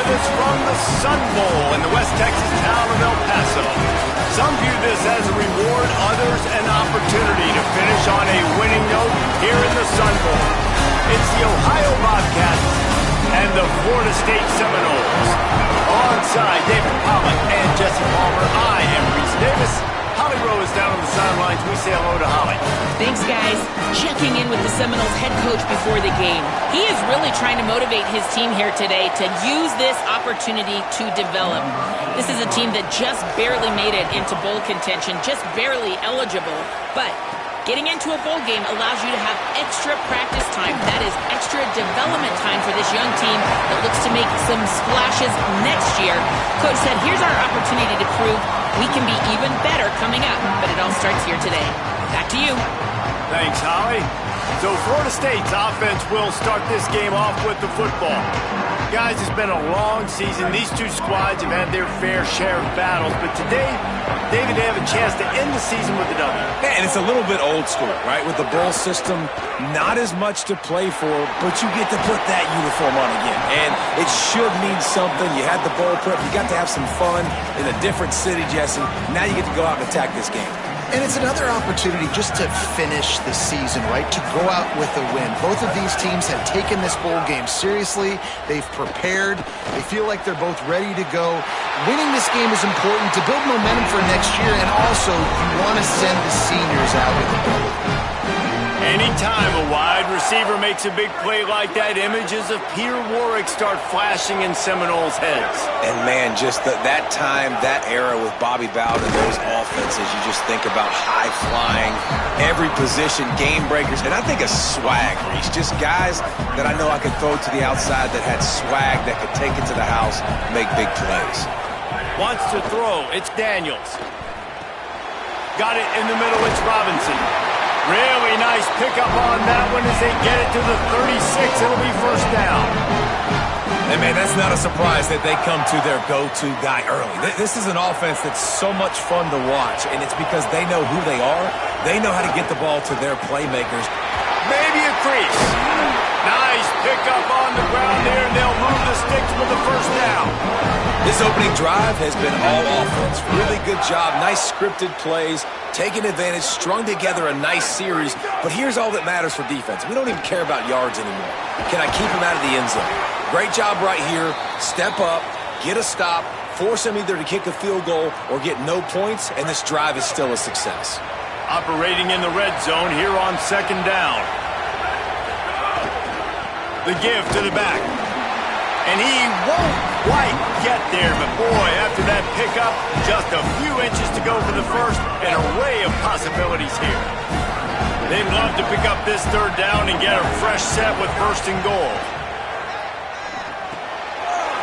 with us from the Sun Bowl in the West Texas town of El Paso. Some view this as a reward, others an opportunity to finish on a winning note here in the Sun Bowl. It's the Ohio Bobcats and the Florida State Seminoles. Alongside David Pollock and Jesse Palmer, I am Reese Davis. Holly Rowe is down on the sidelines. We say hello to Holly. Thanks, guys. Checking in with the Seminoles head coach before the game. He is really trying to motivate his team here today to use this opportunity to develop. This is a team that just barely made it into bowl contention, just barely eligible. But getting into a bowl game allows you to have extra practice time. That is extra development time for this young team that looks to make some splashes next year. Coach said, here's our opportunity to prove we can be even better coming up. But it all starts here today. Back to you. Thanks, Holly. So Florida State's offense will start this game off with the football. Guys, it's been a long season. These two squads have had their fair share of battles, but today, David, they have a chance to end the season with a W. And it's a little bit old school, right? With the bowl system, not as much to play for, but you get to put that uniform on again. And it should mean something. You had the bowl prep. You got to have some fun in a different city, Jesse. Now you get to go out and attack this game. And it's another opportunity just to finish the season, right? To go out with a win. Both of these teams have taken this bowl game seriously. They've prepared. They feel like they're both ready to go. Winning this game is important to build momentum for next year, and also you want to send the seniors out with a bowl. Anytime a wide receiver makes a big play like that, images of Peter Warrick start flashing in Seminoles' heads. And, man, just that time, that era with Bobby Bowden, those offenses, you just think about high-flying, every position, game breakers, and I think of swag, Reese. Just guys that I know I could throw to the outside that had swag that could take it to the house, make big plays. Wants to throw. It's Daniels. Got it in the middle. It's Robinson. Really nice pickup on that one as they get it to the 36. It'll be first down. And, man, that's not a surprise that they come to their go-to guy early. This is an offense that's so much fun to watch, and it's because they know who they are. They know how to get the ball to their playmakers. Maybe a crease. Nice pickup on the ground there, and they'll move the sticks with the first down. This opening drive has been all offense. Really good job. Nice scripted plays. Taking advantage, strung together a nice series. But here's all that matters for defense. We don't even care about yards anymore. Can I keep them out of the end zone? Great job right here. Step up, get a stop, force them either to kick a field goal or get no points, and this drive is still a success. Operating in the red zone here on second down. The give to the back. And he won't quite get there, but boy, after that pickup, just a few inches to go for the first, an array of possibilities here. They'd love to pick up this third down and get a fresh set with first and goal.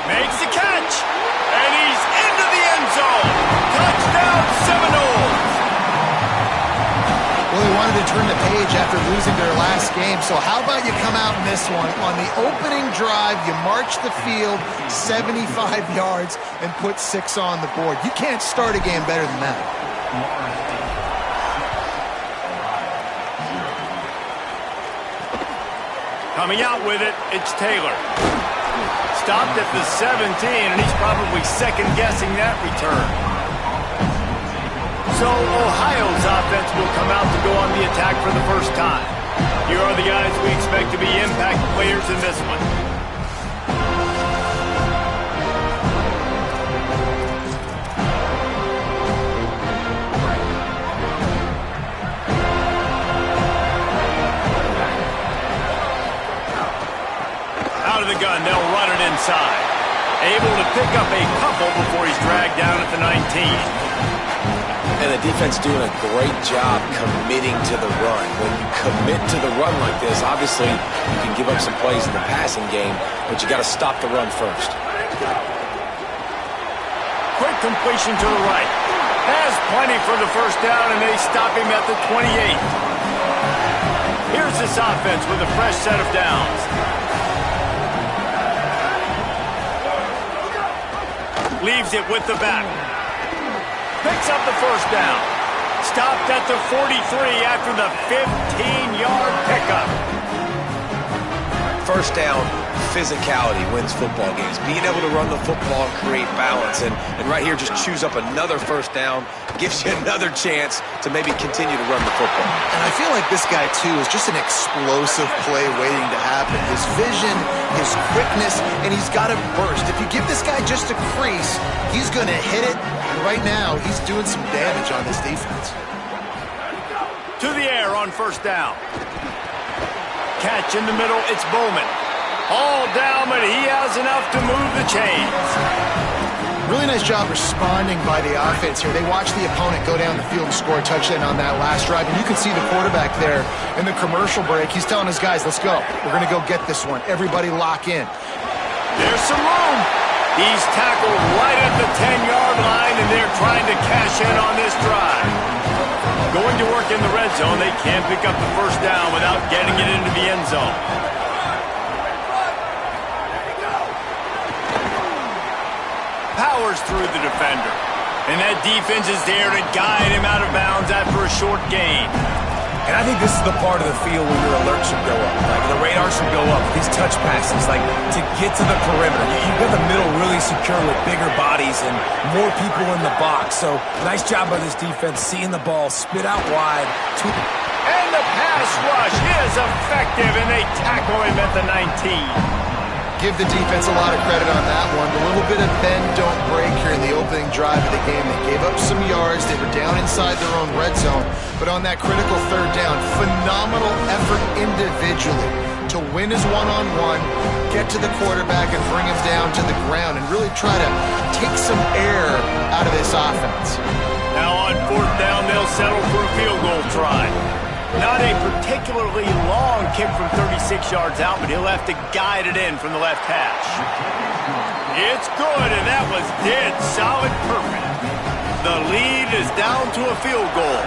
Makes the catch, and he's into the end zone. Touchdown, Seminoles! Well, they wanted to turn the page after losing their last game, so how about you come out in this one? On the opening drive, you march the field 75 yards and put 6 on the board. You can't start a game better than that. Coming out with it, it's Taylor. Stopped at the 17, and he's probably second-guessing that return. So Ohio's offense will come out to go on the attack for the first time. Here are the guys we expect to be impact players in this one. Out of the gun, they'll run it inside. Able to pick up a couple before he's dragged down at the 19. And the defense doing a great job committing to the run. When you commit to the run like this, obviously you can give up some plays in the passing game, but you got to stop the run first. Quick completion to the right. Has plenty for the first down, and they stop him at the 28. Here's this offense with a fresh set of downs. Leaves it with the back. Picks up the first down. Stopped at the 43 after the 15-yard pickup. First down, physicality wins football games. Being able to run the football and create balance. And right here, just choose up another first down, gives you another chance to maybe continue to run the football. And I feel like this guy, too, is just an explosive play waiting to happen. His vision, his quickness, and he's got a burst. If you give this guy just a crease, he's going to hit it. And right now, he's doing some damage on this defense. To the air on first down. Catch in the middle, it's Bowman. All down, but he has enough to move the chains. Really nice job responding by the offense here. They watched the opponent go down the field and score a touchdown on that last drive, and you can see the quarterback there in the commercial break. He's telling his guys, let's go. We're going to go get this one. Everybody lock in. There's some room. He's tackled right at the 10-yard line, and they're trying to cash in on this drive. Going to work in the red zone. They can't pick up the first down without getting it into the end zone. Powers through the defender. And that defense is there to guide him out of bounds after a short gain. And I think this is the part of the field where your alert should go up. Like the radar should go up. These touch passes, like to get to the perimeter. You've got the middle really secure with bigger bodies and more people in the box. So nice job by this defense seeing the ball spit out wide. And the pass rush is effective, and they tackle him at the 19. Give the defense a lot of credit on that one. A little bit of bend, don't break here in the opening drive of the game. They gave up some yards. They were down inside their own red zone. But on that critical third down, phenomenal effort individually to win his one-on-one, get to the quarterback and bring him down to the ground and really try to take some air out of this offense. Now on fourth down, they'll settle for a field goal try. Not a particularly long kick from 36 yards out, but he'll have to guide it in from the left hash. It's good, and that was dead solid perfect. The lead is down to a field goal.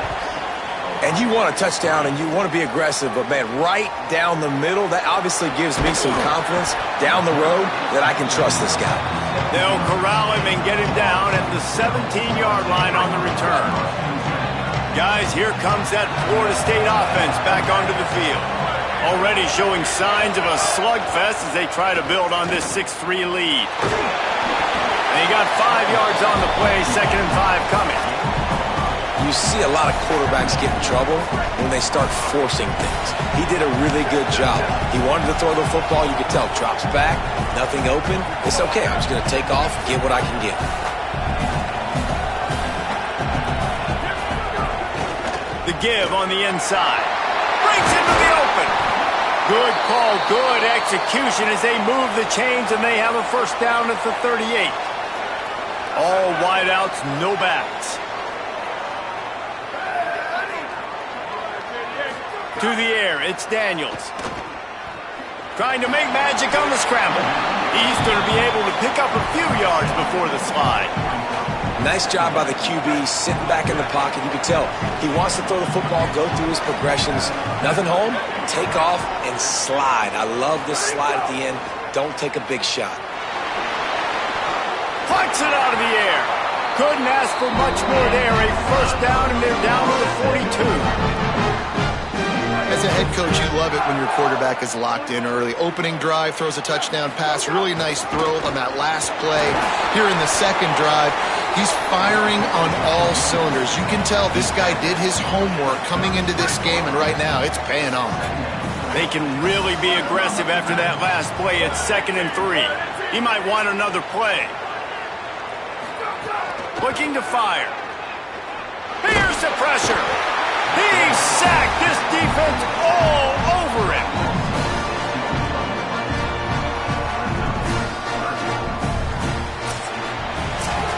And you want a touchdown, and you want to be aggressive, but, man, right down the middle, that obviously gives me some confidence down the road that I can trust this guy. They'll corral him and get him down at the 17-yard line on the return. Guys, here comes that Florida State offense back onto the field. Already showing signs of a slugfest as they try to build on this 6-3 lead. And he got 5 yards on the play, 2nd and 5 coming. You see a lot of quarterbacks get in trouble when they start forcing things. He did a really good job. He wanted to throw the football. You could tell. Drops back, nothing open. It's okay. I'm just going to take off, get what I can get. The give on the inside. Brings him to the open. Good call, good execution as they move the chains and they have a first down at the 38. All wideouts, no backs. To the air, it's Daniels. Trying to make magic on the scramble. He's going to be able to pick up a few yards before the slide. Nice job by the QB, sitting back in the pocket. You can tell he wants to throw the football, go through his progressions. Nothing home, take off, and slide. I love this slide at the end. Don't take a big shot. Plucks it out of the air. Couldn't ask for much more there. A first down, and they're down to the 42. As a head coach, you love it when your quarterback is locked in early. Opening drive, throws a touchdown pass. Really nice throw on that last play. Here in the second drive, he's firing on all cylinders. You can tell this guy did his homework coming into this game, and right now it's paying off. They can really be aggressive after that last play. It's 2nd and 3. He might want another play. Looking to fire. Here's the pressure. He's sacked. This defense all over him.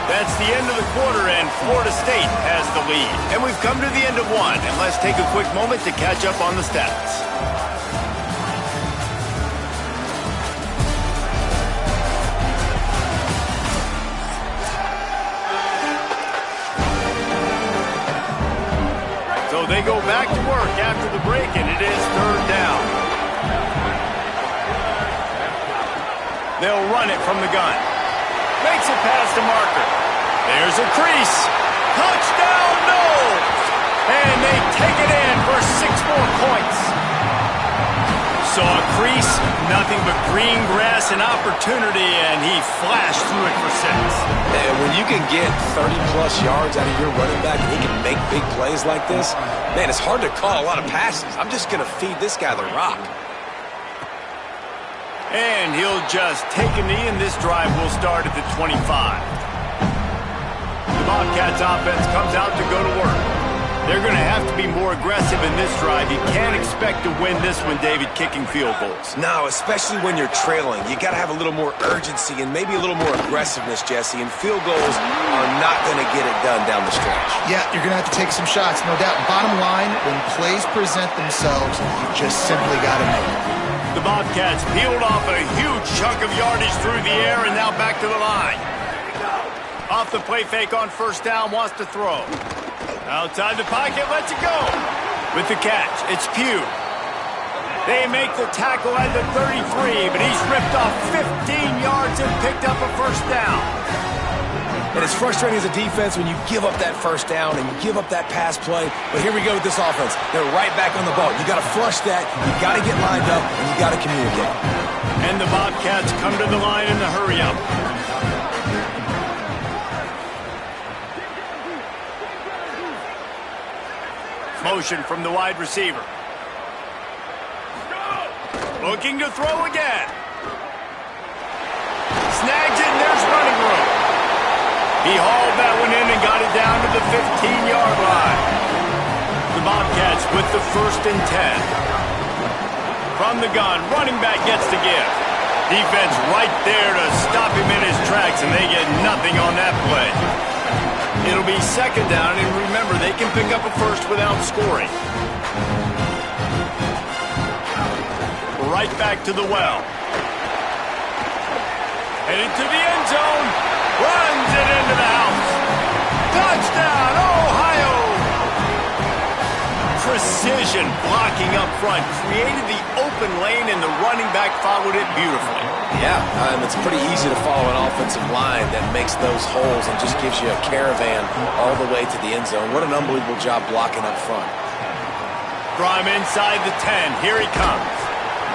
That's the end of the quarter, and Florida State has the lead. And we've come to the end of one, and let's take a quick moment to catch up on the stats. So they go back to work after the break, and it is 3rd down. They'll run it from the gun. Makes it past the marker. There's a crease. Touchdown, Noles! And they take it in for 6 more points. saw a crease, nothing but green grass and opportunity, and he flashed through it for 6. And when you can get 30-plus yards out of your running back and he can make big plays like this, man, it's hard to call a lot of passes. I'm just going to feed this guy the rock. And he'll just take a knee, and this drive will start at the 25. The Bobcats offense comes out to go to work. They're going to have to be more aggressive in this drive. You can't expect to win this one, David, kicking field goals. No, especially when you're trailing. You got to have a little more urgency and maybe a little more aggressiveness, Jesse, and field goals are not going to get it done down the stretch. Yeah, you're going to have to take some shots, no doubt. Bottom line, when plays present themselves, you just simply got to make it. The Bobcats peeled off a huge chunk of yardage through the air and now back to the line. Off the play fake on first down, wants to throw. Outside the pocket, lets it go. With the catch, it's Pugh. They make the tackle at the 33, but he's ripped off 15 yards and picked up a first down. And it's frustrating as a defense when you give up that first down and you give up that pass play. But here we go with this offense. They're right back on the ball. You got to flush that. You got to get lined up, and you got to communicate. And the Bobcats come to the line in the hurry-up. Motion from the wide receiver. Looking to throw again. Snags it, and there's running room. He hauled that one in and got it down to the 15-yard line. The Bobcats with the 1st and 10. From the gun, running back gets the give. Defense right there to stop him in his tracks, and they get nothing on that play. It'll be 2nd down, and remember, they can pick up a first without scoring. Right back to the well. Headed to the end zone. Runs it into the house. Touchdown, Ohio! Precision blocking up front. Created the open lane, and the running back followed it beautifully. Yeah, it's pretty easy to follow an offensive line that makes those holes and just gives you a caravan all the way to the end zone. What an unbelievable job blocking up front. From inside the 10, here he comes.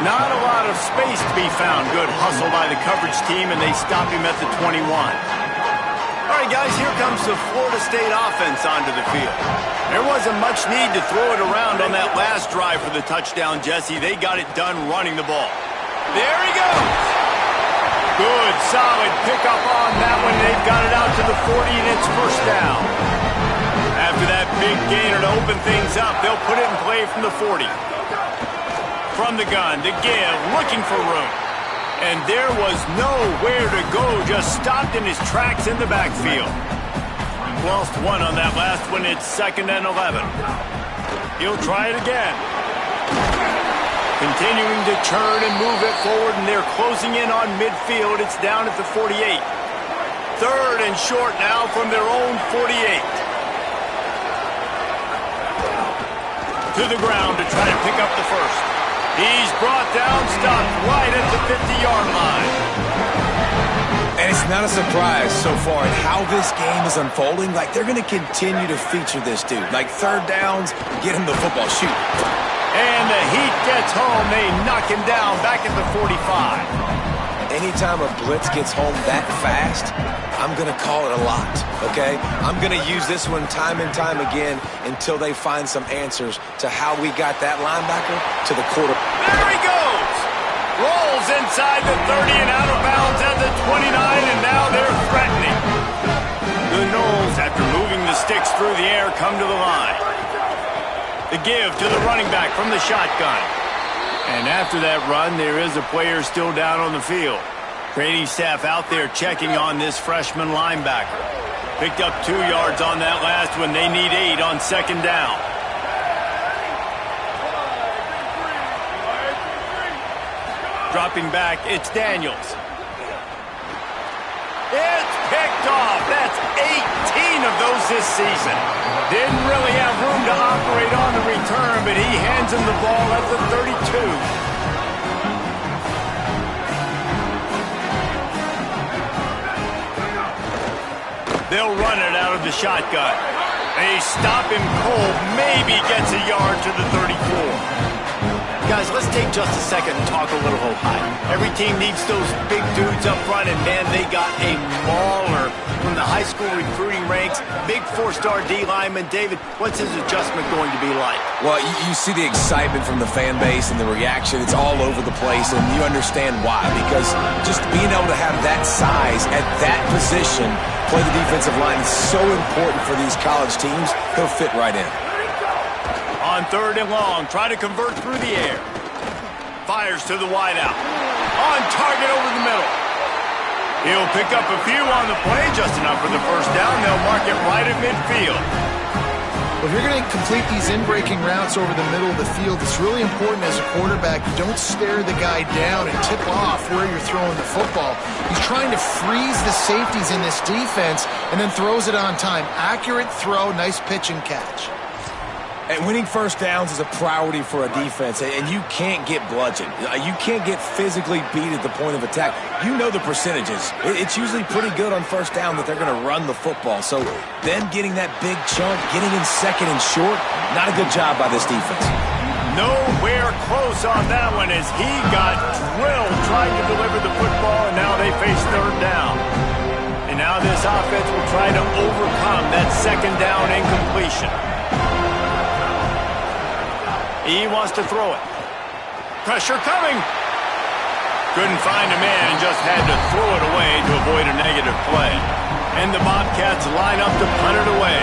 Not a lot of space to be found. Good hustle by the coverage team, and they stop him at the 21. All right, guys, here comes the Florida State offense onto the field. There wasn't much need to throw it around on that last drive for the touchdown, Jesse. They got it done running the ball. There he goes. Good, solid pickup on that one. They've got it out to the 40, and it's 1st down. After that big gainer to open things up, they'll put it in play from the 40. From the gun, the give, looking for room. And there was nowhere to go, just stopped in his tracks in the backfield. Lost one on that last one. It's 2nd and 11. He'll try it again. Continuing to turn and move it forward, and they're closing in on midfield. It's down at the 48. 3rd and short now from their own 48. To the ground to try to pick up the first. He's brought down, stopped right at the 50-yard line. And it's not a surprise so far in how this game is unfolding. Like, they're going to continue to feature this dude. Like, 3rd downs, get him the football, shoot. And the heat gets home. They knock him down back at the 45. Anytime a blitz gets home that fast, I'm going to call it a lot, okay? I'm going to use this one time and time again until they find some answers to how we got that linebacker to the quarter. There he goes! Rolls inside the 30 and out of bounds at the 29, and now they're threatening. The Noles, after moving the sticks through the air, come to the line. The give to the running back from the shotgun. And after that run, there is a player still down on the field. Training staff out there checking on this freshman linebacker. Picked up 2 yards on that last one. They need 8 on 2nd down. Dropping back, it's Daniels. It's picked off. That's 18 of those this season. Didn't really have room to operate on the return, but he hands him the ball at the 32. They'll run it out of the shotgun. They stop him cold, maybe gets a yard to the 34. Guys, let's take just a second and talk a little Ohio. Every team needs those big dudes up front, and man, they got a mauler from the high school recruiting ranks. Big four-star D lineman. David, what's his adjustment going to be like? Well, you see the excitement from the fan base and the reaction. It's all over the place, and you understand why. Because just being able to have that size at that position, play the defensive line, is so important for these college teams. He'll fit right in. On 3rd and long, try to convert through the air. Fires to the wideout. On target over the middle. He'll pick up a few on the play, just enough for the first down. They'll mark it right at midfield. Well, if you're going to complete these in-breaking routes over the middle of the field, it's really important as a quarterback you don't stare the guy down and tip off where you're throwing the football. He's trying to freeze the safeties in this defense and then throws it on time. Accurate throw, nice pitch and catch. And winning first downs is a priority for a defense, and you can't get bludgeoned. You can't get physically beat at the point of attack. You know the percentages. It's usually pretty good on first down that they're going to run the football. So them getting that big chunk, getting in second and short, not a good job by this defense. Nowhere close on that one as he got drilled trying to deliver the football, and now they face 3rd down. And now this offense will try to overcome that 2nd down incompletion. He wants to throw it. Pressure coming. Couldn't find a man and just had to throw it away to avoid a negative play. And the Bobcats line up to punt it away.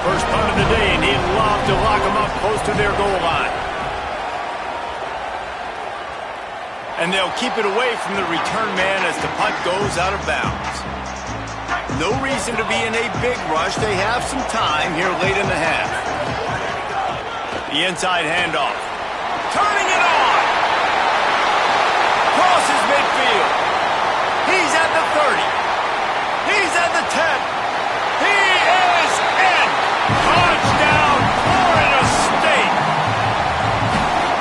First punt of the day, and he'd love to lock them up close to their goal line. And they'll keep it away from the return man as the punt goes out of bounds. No reason to be in a big rush. They have some time here late in the half. The inside handoff. Turning it on. Crosses midfield. He's at the 30. He's at the 10. He is in. Touchdown, Florida State.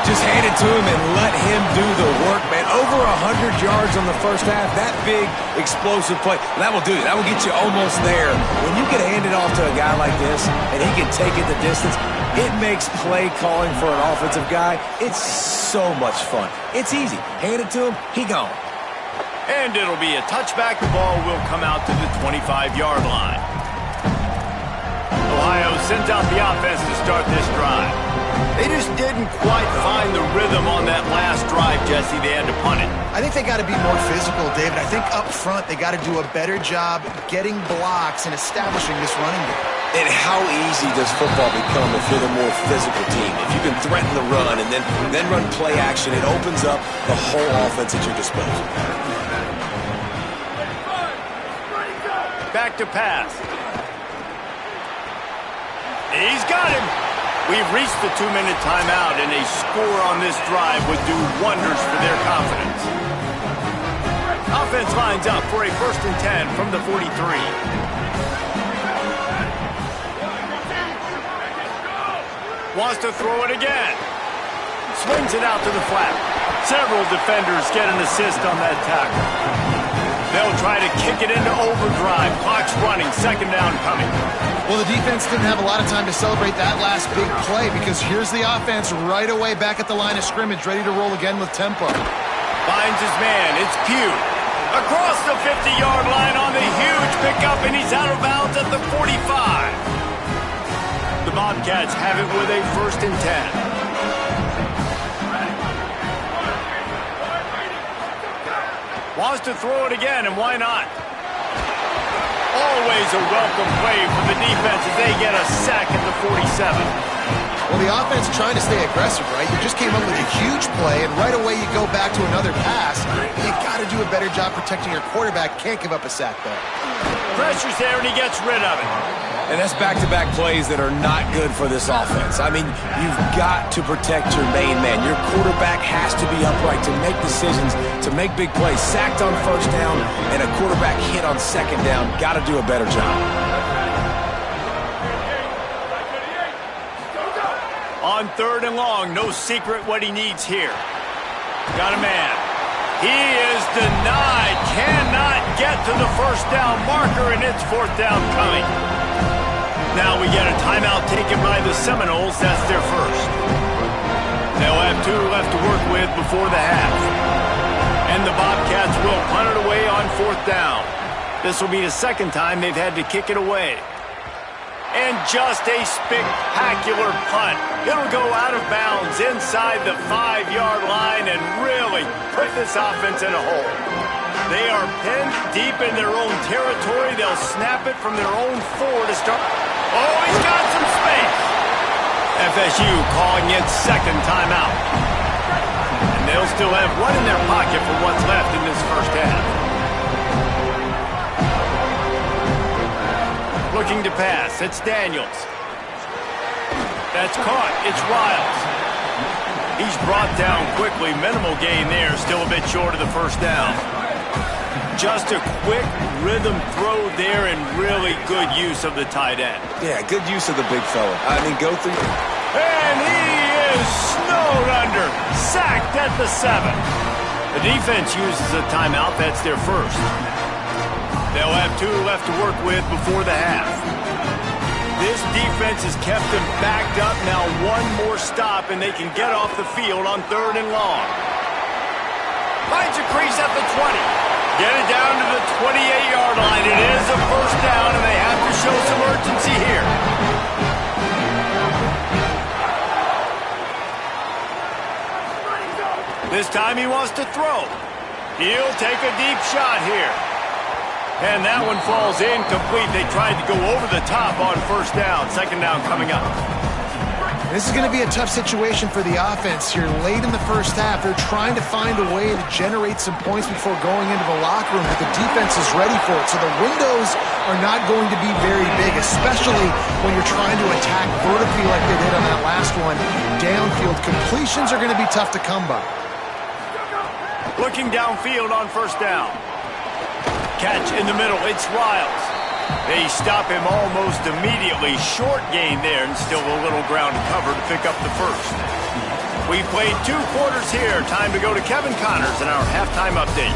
Just hand it to him and let him do the work, man. Over 100 yards on the first half. That big, explosive play. That will do it. That will get you almost there. When you can hand it off to a guy like this and he can take it the distance, it makes play calling for an offensive guy, it's so much fun. It's easy. Hand it to him, he gone. And it'll be a touchback. The ball will come out to the 25-yard line. Ohio sends out the offense to start this drive. They just didn't quite find the rhythm on that last drive, Jesse. They had to punt it. I think they got to be more physical, David. I think up front they got to do a better job getting blocks and establishing this running game. And how easy does football become if you're the more physical team? If you can threaten the run and then run play action, it opens up the whole offense at your disposal. Back to pass. He's got him. We've reached the 2-minute timeout, and a score on this drive would do wonders for their confidence. Offense lines up for a 1st and 10 from the 43. Wants to throw it again. Swings it out to the flat. Several defenders get an assist on that tackle. They'll try to kick it into overdrive. Clock's running. 2nd down coming. Well, the defense didn't have a lot of time to celebrate that last big play because here's the offense right away back at the line of scrimmage, ready to roll again with tempo. Finds his man. It's Pugh. Across the 50-yard line on the huge pickup, and he's out of bounds at the 45. The Bobcats have it with a 1st and 10. Wants to throw it again, and why not? Always a welcome play for the defense as they get a sack at the 47. Well, the offense trying to stay aggressive, right? You just came up with a huge play, and right away you go back to another pass. You got to do a better job protecting your quarterback. Can't give up a sack there. Pressure's there, and he gets rid of it. And that's back-to-back plays that are not good for this offense. I mean, you've got to protect your main man. Your quarterback has to be upright to make decisions, to make big plays. Sacked on 1st down and a quarterback hit on 2nd down. Got to do a better job. On 3rd and long, no secret what he needs here. Got a man. He is denied. Cannot get to the 1st down marker, and it's 4th down coming. Now we get a timeout taken by the Seminoles. That's their first. They'll have 2 left to work with before the half. And the Bobcats will punt it away on 4th down. This will be the 2nd time they've had to kick it away. And just a spectacular punt. It'll go out of bounds inside the 5-yard line and really put this offense in a hole. They are pinned deep in their own territory. They'll snap it from their own 4 to start. Oh, he's got some space. FSU calling it 2nd timeout. And they'll still have 1 in their pocket for what's left in this first half. Looking to pass. It's Daniels. That's caught. It's Riles. He's brought down quickly. Minimal gain there. Still a bit short of the first down. Just a quick rhythm throw there and really good use of the tight end. Yeah, good use of the big fella. I mean, go through. And he is snowed under. Sacked at the 7. The defense uses a timeout. That's their first. They'll have 2 left to work with before the half. This defense has kept them backed up. Now 1 more stop and they can get off the field on 3rd and long. Finds a crease at the 20. Get it down to the 28-yard line. It is a first down, and they have to show some urgency here. This time he wants to throw. He'll take a deep shot here. And that one falls incomplete. They tried to go over the top on 1st down. 2nd down coming up. This is going to be a tough situation for the offense here. Late in the first half, they're trying to find a way to generate some points before going into the locker room, but the defense is ready for it. So the windows are not going to be very big, especially when you're trying to attack vertically like they did on that last one. Downfield completions are going to be tough to come by. Looking downfield on 1st down. Catch in the middle. It's Riles. They stop him almost immediately. Short gain there and still a little ground to cover to pick up the first. We played 2 quarters here. Time to go to Kevin Connors in our halftime update.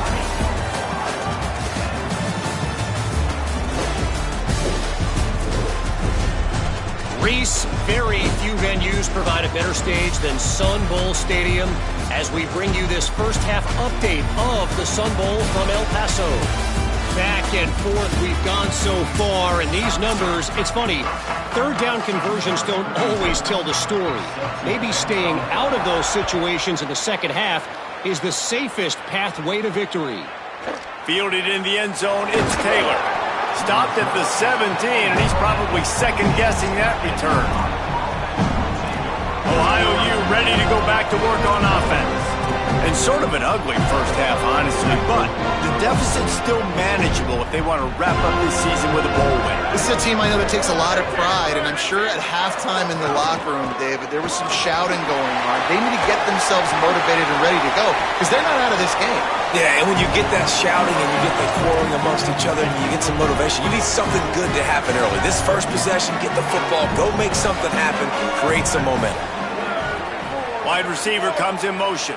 Reese, very few venues provide a better stage than Sun Bowl Stadium as we bring you this first half update of the Sun Bowl from El Paso. Back and forth we've gone so far, and these numbers, it's funny, 3rd down conversions don't always tell the story. Maybe staying out of those situations in the 2nd half is the safest pathway to victory. Fielded in the end zone, it's Taylor. Stopped at the 17, and he's probably second-guessing that return. Ohio U ready to go back to work on offense. And sort of an ugly first half, honestly, but the deficit's still manageable if they want to wrap up this season with a bowl win. This is a team I know that takes a lot of pride, and I'm sure at halftime in the locker room, David, there was some shouting going on. They need to get themselves motivated and ready to go, because they're not out of this game. Yeah, and when you get that shouting and you get the quarreling amongst each other and you get some motivation, you need something good to happen early. This first possession, get the football, go make something happen, create some momentum. Wide receiver comes in motion.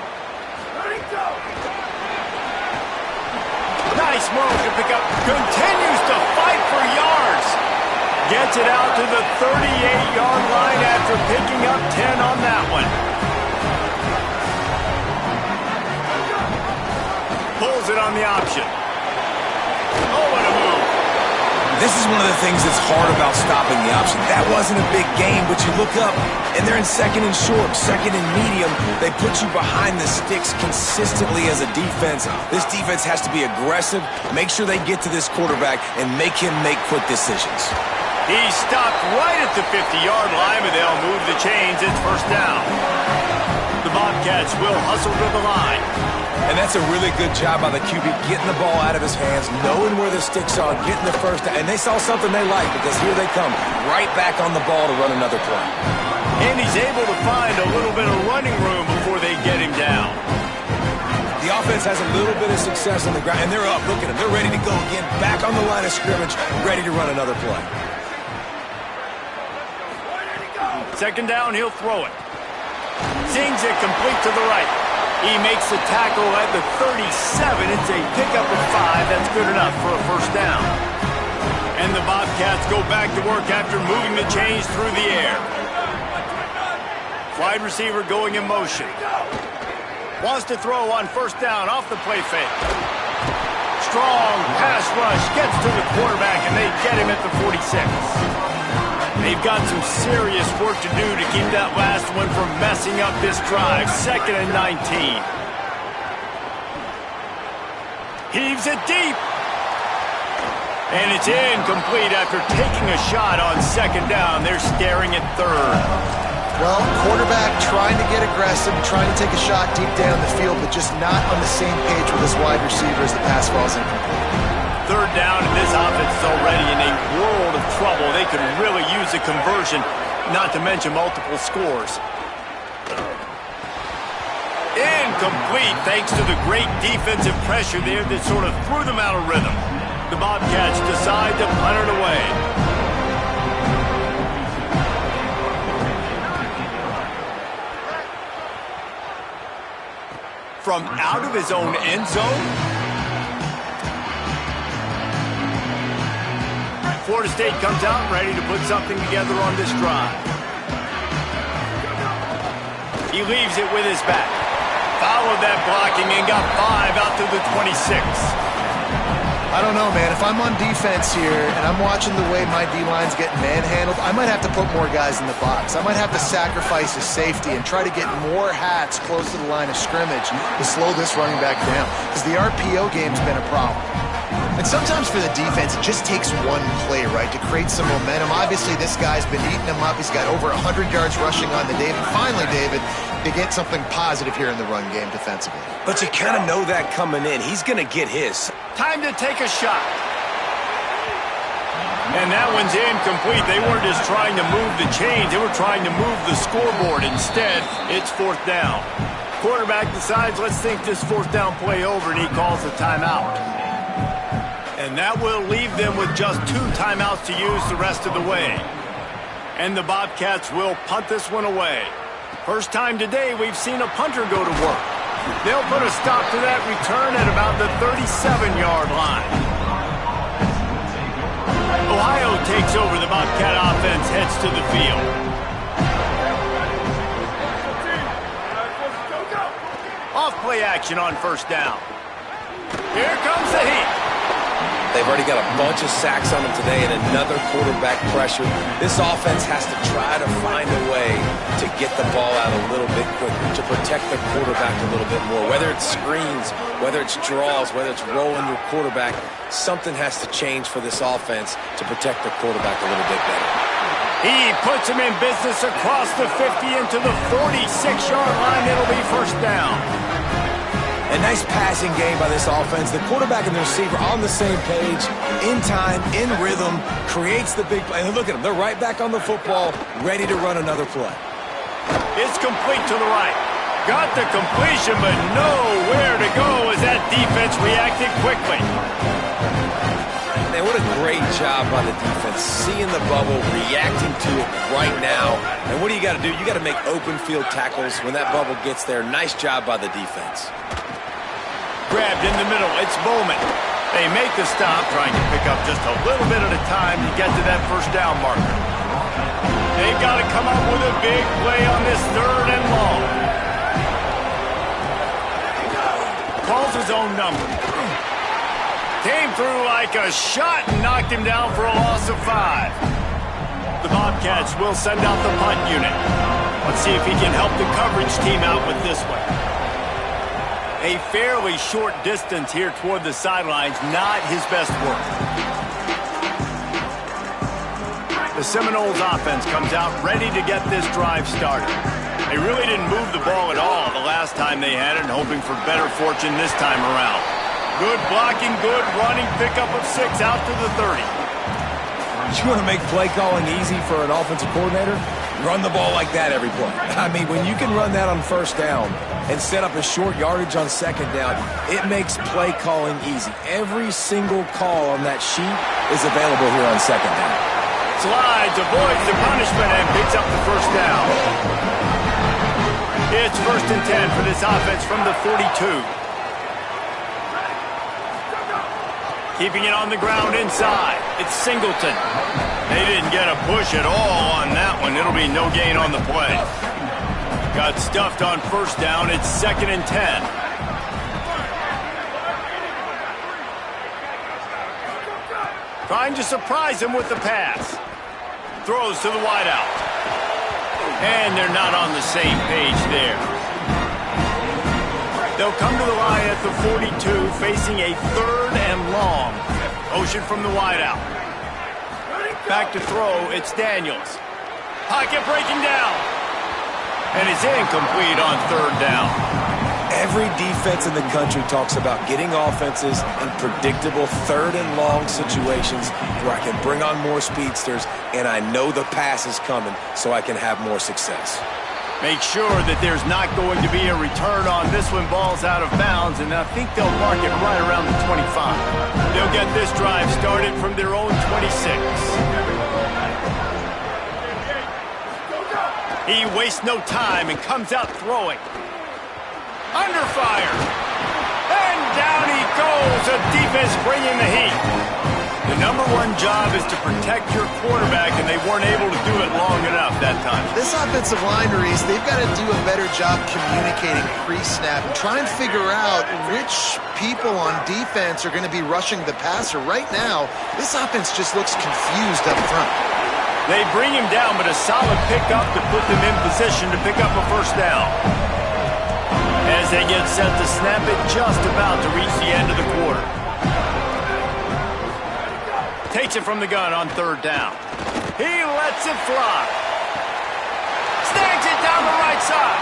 Nice move to pick up. Continues to fight for yards. Gets it out to the 38-yard line after picking up 10 on that one. Pulls it on the option. Oh, what a move. This is one of the things that's hard about stopping the option. That wasn't a big game, but you look up, and they're in 2nd and short, 2nd and medium. They put you behind the sticks consistently as a defense. This defense has to be aggressive, make sure they get to this quarterback, and make him make quick decisions. He stopped right at the 50-yard line, but they'll move the chains. It's first down. The Bobcats will hustle to the line. And that's a really good job by the QB, getting the ball out of his hands, knowing where the sticks are, getting the first down. And they saw something they like, because here they come, right back on the ball to run another play. And he's able to find a little bit of running room before they get him down. The offense has a little bit of success on the ground, and they're up. Look at them. They're ready to go again, back on the line of scrimmage, ready to run another play. 2nd down, he'll throw it. Sings it complete to the right. He makes the tackle at the 37. It's a pickup of 5. That's good enough for a first down. And the Bobcats go back to work after moving the chains through the air. Wide receiver going in motion. Wants to throw on first down off the play fake. Strong pass rush gets to the quarterback, and they get him at the 46. They've got some serious work to do to keep that last one from messing up this drive. 2nd and 19. Heaves it deep. And it's incomplete after taking a shot on 2nd down. They're staring at 3rd. Well, quarterback trying to get aggressive, trying to take a shot deep down the field, but just not on the same page with his wide receiver as the pass falls incomplete. 3rd down, and this offense is already in a world of trouble. They could really use a conversion, not to mention multiple scores. Incomplete, thanks to the great defensive pressure there that sort of threw them out of rhythm. The Bobcats decide to punt it away. From out of his own end zone. Florida State comes out ready to put something together on this drive. He leaves it with his back. Followed that blocking and got 5 out to the 26. I don't know, man. If I'm on defense here and I'm watching the way my D-line's getting manhandled, I might have to put more guys in the box. I might have to sacrifice his safety and try to get more hats close to the line of scrimmage to slow this running back down, because the RPO game's been a problem. And sometimes for the defense, it just takes one play, right, to create some momentum. Obviously, this guy's been eating him up. He's got over 100 yards rushing on the day. And finally, David, to get something positive here in the run game defensively. But you kind of know that coming in. He's going to get his. Time to take a shot. And that one's incomplete. They weren't just trying to move the chains. They were trying to move the scoreboard. Instead, it's 4th down. Quarterback decides, let's think this 4th down play over, and he calls a timeout. And that will leave them with just 2 timeouts to use the rest of the way. And the Bobcats will punt this one away. First time today we've seen a punter go to work. They'll put a stop to that return at about the 37-yard line. Ohio takes over. The Bobcat offense heads to the field. Off play action on first down. Here comes the heat. They've already got a bunch of sacks on them today and another quarterback pressure. This offense has to try to find a way to get the ball out a little bit quicker, to protect the quarterback a little bit more. Whether it's screens, whether it's draws, whether it's rolling your quarterback, something has to change for this offense to protect the quarterback a little bit better. He puts him in business across the 50 into the 46-yard line. It'll be first down. A nice passing game by this offense. The quarterback and the receiver on the same page, in time, in rhythm, creates the big play. And look at them. They're right back on the football, ready to run another play. It's complete to the right. Got the completion, but nowhere to go as that defense reacted quickly. Man, what a great job by the defense. Seeing the bubble, reacting to it right now. And what do you got to do? You got to make open field tackles when that bubble gets there. Nice job by the defense. Grabbed in the middle, it's Bowman. They make the stop, trying to pick up just a little bit at a time to get to that first down marker. They've got to come up with a big play on this 3rd and long. Calls his own number. Came through like a shot and knocked him down for a loss of 5. The Bobcats will send out the punt unit. Let's see if he can help the coverage team out with this one. A fairly short distance here toward the sidelines, not his best work. The Seminoles offense comes out ready to get this drive started. They really didn't move the ball at all the last time they had it, and hoping for better fortune this time around. Good blocking, good running, pickup of 6 out to the 30. You want to make play calling easy for an offensive coordinator? Run the ball like that every play. I mean, when you can run that on first down and set up a short yardage on second down, it makes play calling easy. Every single call on that sheet is available here on second down. Slides, avoids the punishment, and picks up the first down. It's 1st and 10 for this offense from the 42. Keeping it on the ground inside. It's Singleton. They didn't get a push at all on that one. It'll be no gain on the play. Got stuffed on first down. It's 2nd and 10. Trying to surprise him with the pass. Throws to the wideout. And they're not on the same page there. They'll come to the line at the 42, facing a 3rd and long. Motion from the wideout. Back to throw, it's Daniels. Pocket breaking down. And it's incomplete on 3rd down. Every defense in the country talks about getting offenses in predictable 3rd and long situations where I can bring on more speedsters and I know the pass is coming so I can have more success. Make sure that there's not going to be a return on this one. Ball's out of bounds, and I think they'll mark it right around the 25. They'll get this drive started from their own 26. He wastes no time and comes out throwing. Under fire. And down he goes. The defense bringing the heat. The #1 job is to protect your quarterback, and they weren't able to do it long enough that time. This offensive line, Reese, they've got to do a better job communicating pre-snap and try and figure out which people on defense are going to be rushing the passer. Right now, this offense just looks confused up front. They bring him down, but a solid pickup to put them in position to pick up a first down. As they get set to snap it, just about to reach the end of the quarter. Takes it from the gun on 3rd down. He lets it fly. Snags it down the right side.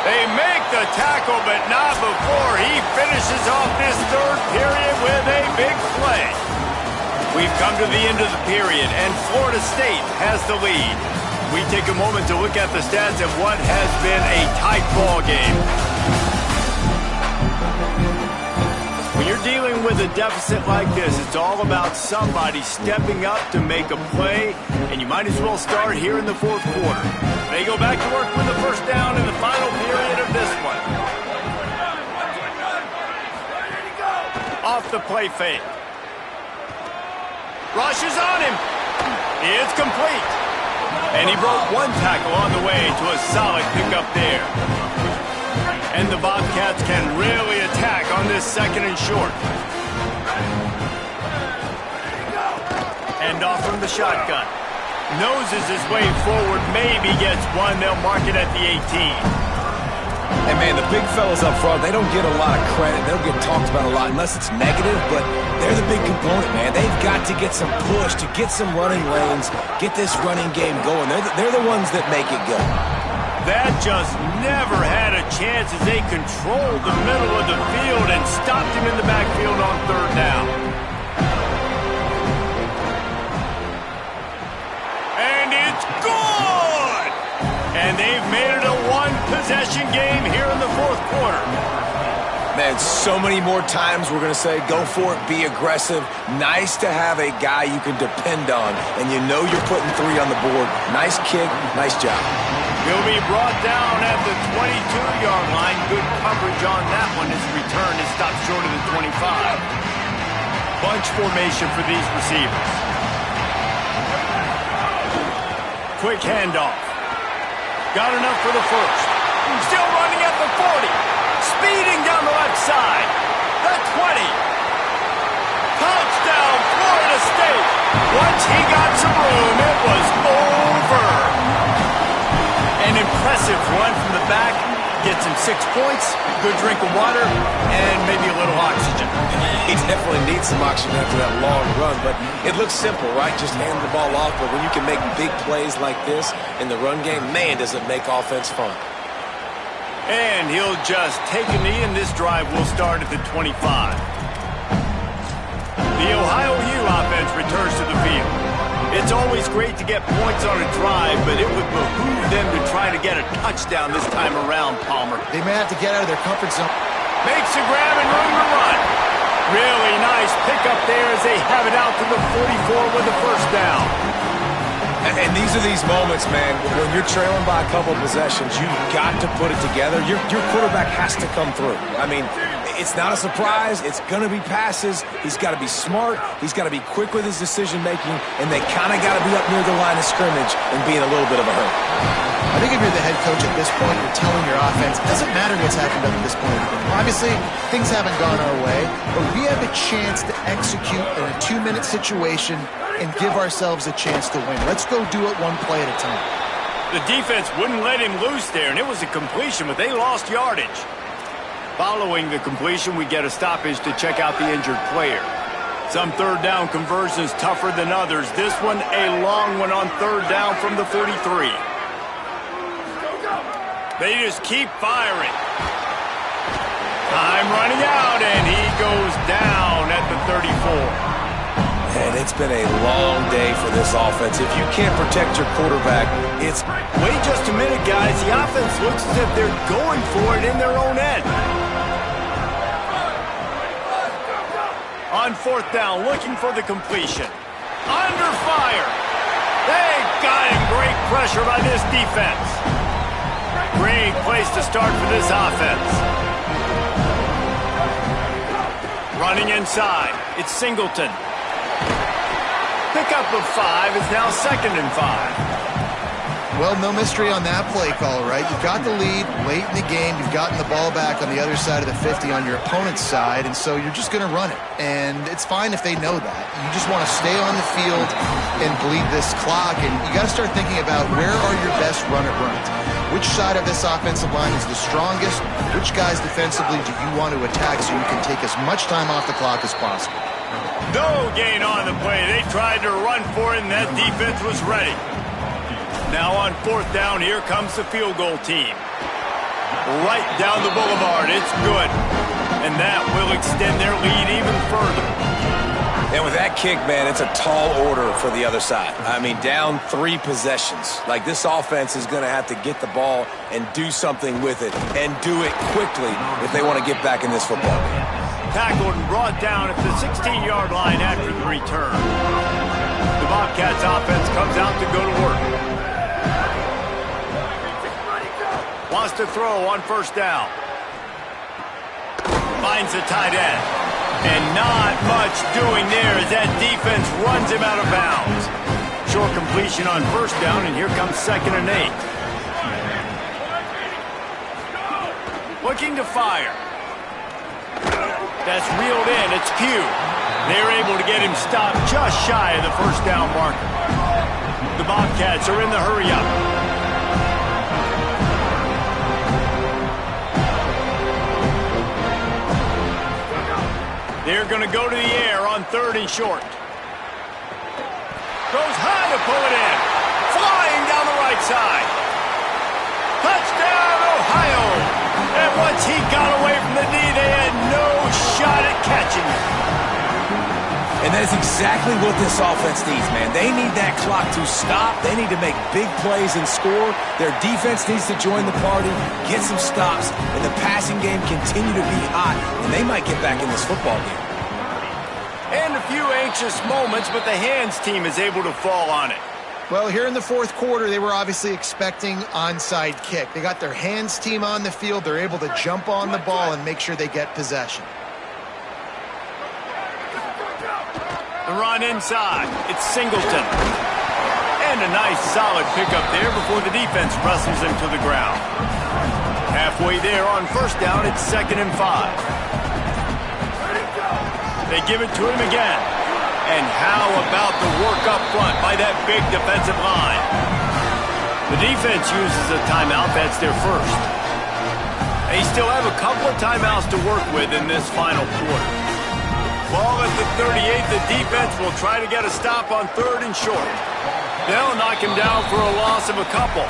They make the tackle, but not before he finishes off this 3rd period with a big play. We've come to the end of the period, and Florida State has the lead. We take a moment to look at the stats of what has been a tight ball game. When you're dealing with a deficit like this, it's all about somebody stepping up to make a play, and you might as well start here in the 4th quarter. They go back to work with the first down in the final period of this one. Off the play fake. Rushes on him. It's complete. And he broke one tackle on the way to a solid pickup there. And the Bobcats can really attack on this 2nd and short. And off from the shotgun. Noses his way forward, maybe gets one. They'll mark it at the 18. And man, the big fellas up front, they don't get a lot of credit. They don't get talked about a lot unless it's negative, but they're the big component, man. They've got to get some push, to get some running lanes, get this running game going. They're the ones that make it go. That just never had a chance as they controlled the middle of the field and stopped him in the backfield on 3rd down. And it's good! And they've made it a one-possession game here in the 4th quarter. Man, so many more times we're going to say, go for it, be aggressive. Nice to have a guy you can depend on, and you know you're putting 3 on the board. Nice kick, nice job. He'll be brought down at the 22-yard line. Good coverage on that one. His return is stopped short of the 25. Bunch formation for these receivers. Quick handoff. Got enough for the first. Still running at the 40. Speeding down the left side. The 20. Touchdown, Florida State. Once he got some room, it was over. An impressive run from the back. Gets him 6 points, good drink of water, and maybe a little oxygen. He definitely needs some oxygen after that long run, but it looks simple, right? Just hand the ball off, but when you can make big plays like this in the run game, man, does it make offense fun. And he'll just take a knee, and this drive will start at the 25. The Ohio U offense returns to the field. It's always great to get points on a drive, but it would behoove them to try to get a touchdown this time around, Palmer. They may have to get out of their comfort zone. Makes a grab and room to run. Really nice pickup there as they have it out to the 44 with the first down. And these are these moments, man, when you're trailing by a couple of possessions, you've got to put it together. Your quarterback has to come through. I mean, It's not a surprise. It's going to be passes. He's got to be smart. He's got to be quick with his decision-making, and they kind of got to be up near the line of scrimmage and be in a little bit of a hurry. I think if you're the head coach at this point, you're telling your offense, it doesn't matter what's happened up to this point. Obviously, things haven't gone our way, but we have a chance to execute in a 2-minute situation and give ourselves a chance to win. Let's go do it one play at a time. The defense wouldn't let him loose there, and it was a completion, but they lost yardage. Following the completion, we get a stoppage to check out the injured player. Some third down conversions tougher than others. This one, a long one on third down from the 33. They just keep firing. Time running out, and he goes down at the 34. And it's been a long day for this offense. If you can't protect your quarterback, it's... Wait just a minute, guys. The offense looks as if they're going for it in their own end. On fourth down, looking for the completion. Under fire. They got him. Great pressure by this defense. Great place to start for this offense. Running inside. It's Singleton. Pickup of 5 is now 2nd and 5. Well, no mystery on that play call, right? You've got the lead late in the game. You've gotten the ball back on the other side of the 50 on your opponent's side, and so you're just going to run it. And it's fine if they know that. You just want to stay on the field and bleed this clock, and you got to start thinking about where are your best runs. Which side of this offensive line is the strongest? Which guys defensively do you want to attack so you can take as much time off the clock as possible? No gain on the play. They tried to run for it, and that defense was ready. Now on fourth down, here comes the field goal team. Right down the boulevard. It's good. And that will extend their lead even further. And with that kick, man, it's a tall order for the other side. I mean, down 3 possessions. Like, this offense is going to have to get the ball and do something with it, and do it quickly if they want to get back in this football game. Tackled and brought down at the 16-yard line after the return. The Bobcats offense comes out to go to work. Wants to throw on first down. Finds the tight end. And not much doing there as that defense runs him out of bounds. Short completion on first down, and here comes 2nd and 8. Looking to fire. That's reeled in. It's Pugh. They're able to get him stopped just shy of the first down marker. The Bobcats are in the hurry-up. They're going to go to the air on 3rd and short. Goes high to pull it in. Flying down the right side. Touchdown, Ohio! And once he got away from the knee, they had no shot at catching him. And that is exactly what this offense needs, man. They need that clock to stop. They need to make big plays and score. Their defense needs to join the party, get some stops, and the passing game continue to be hot, and they might get back in this football game. And a few anxious moments, but the hands team is able to fall on it. Well, here in the fourth quarter, they were obviously expecting onside kick. They got their hands team on the field. They're able to jump on the ball and make sure they get possession. The run inside. It's Singleton. And a nice solid pickup there before the defense wrestles him to the ground. Halfway there on first down, it's 2nd and 5. They give it to him again. And how about the work up front by that big defensive line? The defense uses a timeout. That's their first. They still have a couple of timeouts to work with in this final quarter. Ball at the 38. The defense will try to get a stop on 3rd and short. They'll knock him down for a loss of a couple.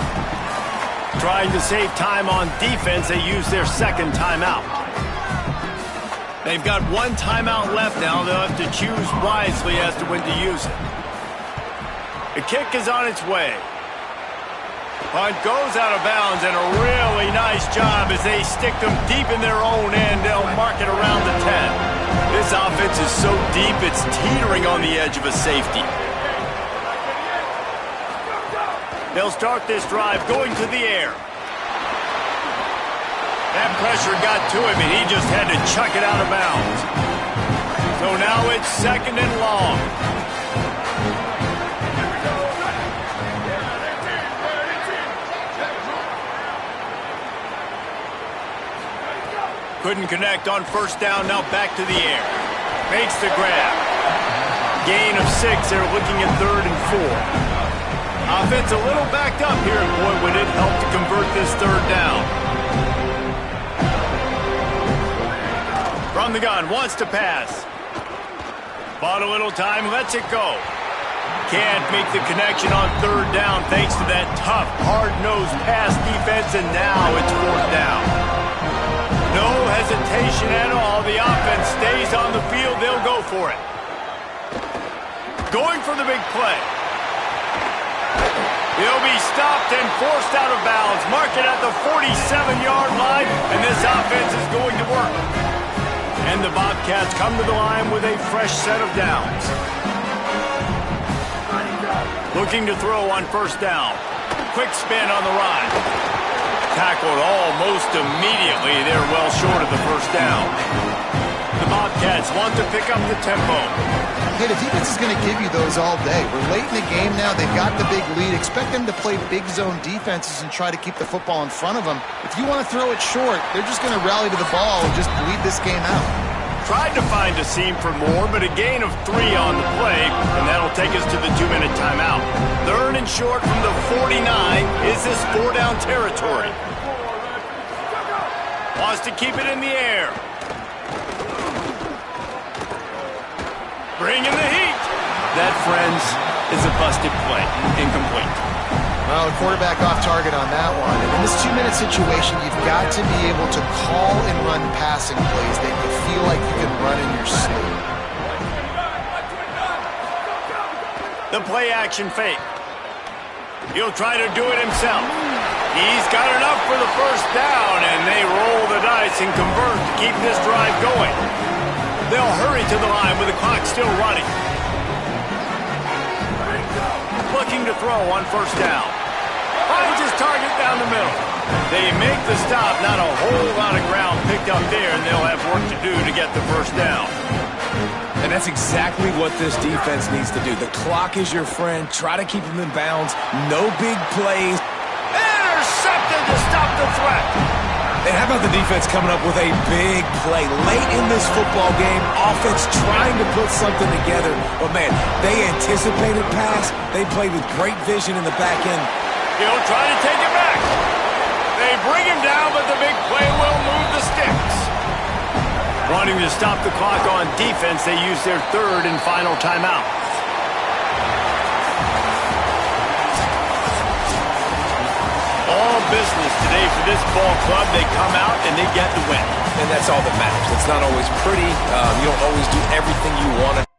Trying to save time on defense, they use their 2nd timeout. They've got 1 timeout left now. They'll have to choose wisely as to when to use it. The kick is on its way. Punt goes out of bounds, and a really nice job as they stick them deep in their own end. They'll mark it around the 10. This offense is so deep, it's teetering on the edge of a safety. They'll start this drive going to the air. That pressure got to him, and he just had to chuck it out of bounds. So now it's 2nd and long. Couldn't connect on 1st down, now back to the air. Makes the grab. Gain of 6, they're looking at 3rd and 4. Offense a little backed up here, and boy, would it help to convert this 3rd down. From the gun, wants to pass. Bought a little time, lets it go. Can't make the connection on 3rd down thanks to that tough, hard-nosed pass defense, and now it's 4th down. No hesitation at all. The offense stays on the field. They'll go for it. Going for the big play. He'll be stopped and forced out of bounds. Mark it at the 47-yard line, and this offense is going to work. And the Bobcats come to the line with a fresh set of downs. Looking to throw on 1st down. Quick spin on the ride. Tackled almost immediately. They're well short of the 1st down. The Bobcats want to pick up the tempo. Hey, the defense is going to give you those all day. We're late in the game now. They've got the big lead. Expect them to play big zone defenses and try to keep the football in front of them. If you want to throw it short, they're just going to rally to the ball and just bleed this game out. Tried to find a seam for more, but a gain of 3 on the play, and that'll take us to the 2-minute timeout. 3rd and short from the 49. Is this 4-down territory? Wants to keep it in the air. Bringing the heat. That, friends, is a busted play. Incomplete. Well, the quarterback off target on that one. And in this 2-minute situation, you've got to be able to call and run passing plays that you feel like you can run in your sleep. The play action fake. He'll try to do it himself. He's got enough for the 1st down, and they roll the dice and convert to keep this drive going. They'll hurry to the line with the clock still running. Looking to throw on 1st down. Finds his target down the middle. They make the stop, not a whole lot of ground picked up there, and they'll have work to do to get the 1st down. And that's exactly what this defense needs to do. The clock is your friend. Try to keep them in bounds. No big plays. Intercepted to stop the threat. And how about the defense coming up with a big play late in this football game? Offense trying to put something together. But, man, they anticipated pass. They played with great vision in the back end. He'll try to take it back. They bring him down, but the big play will move the sticks. Wanting to stop the clock on defense, they use their 3rd and final timeout. All business today for this ball club. They come out and they get the win. And that's all that matters. It's not always pretty. You don't always do everything you want to.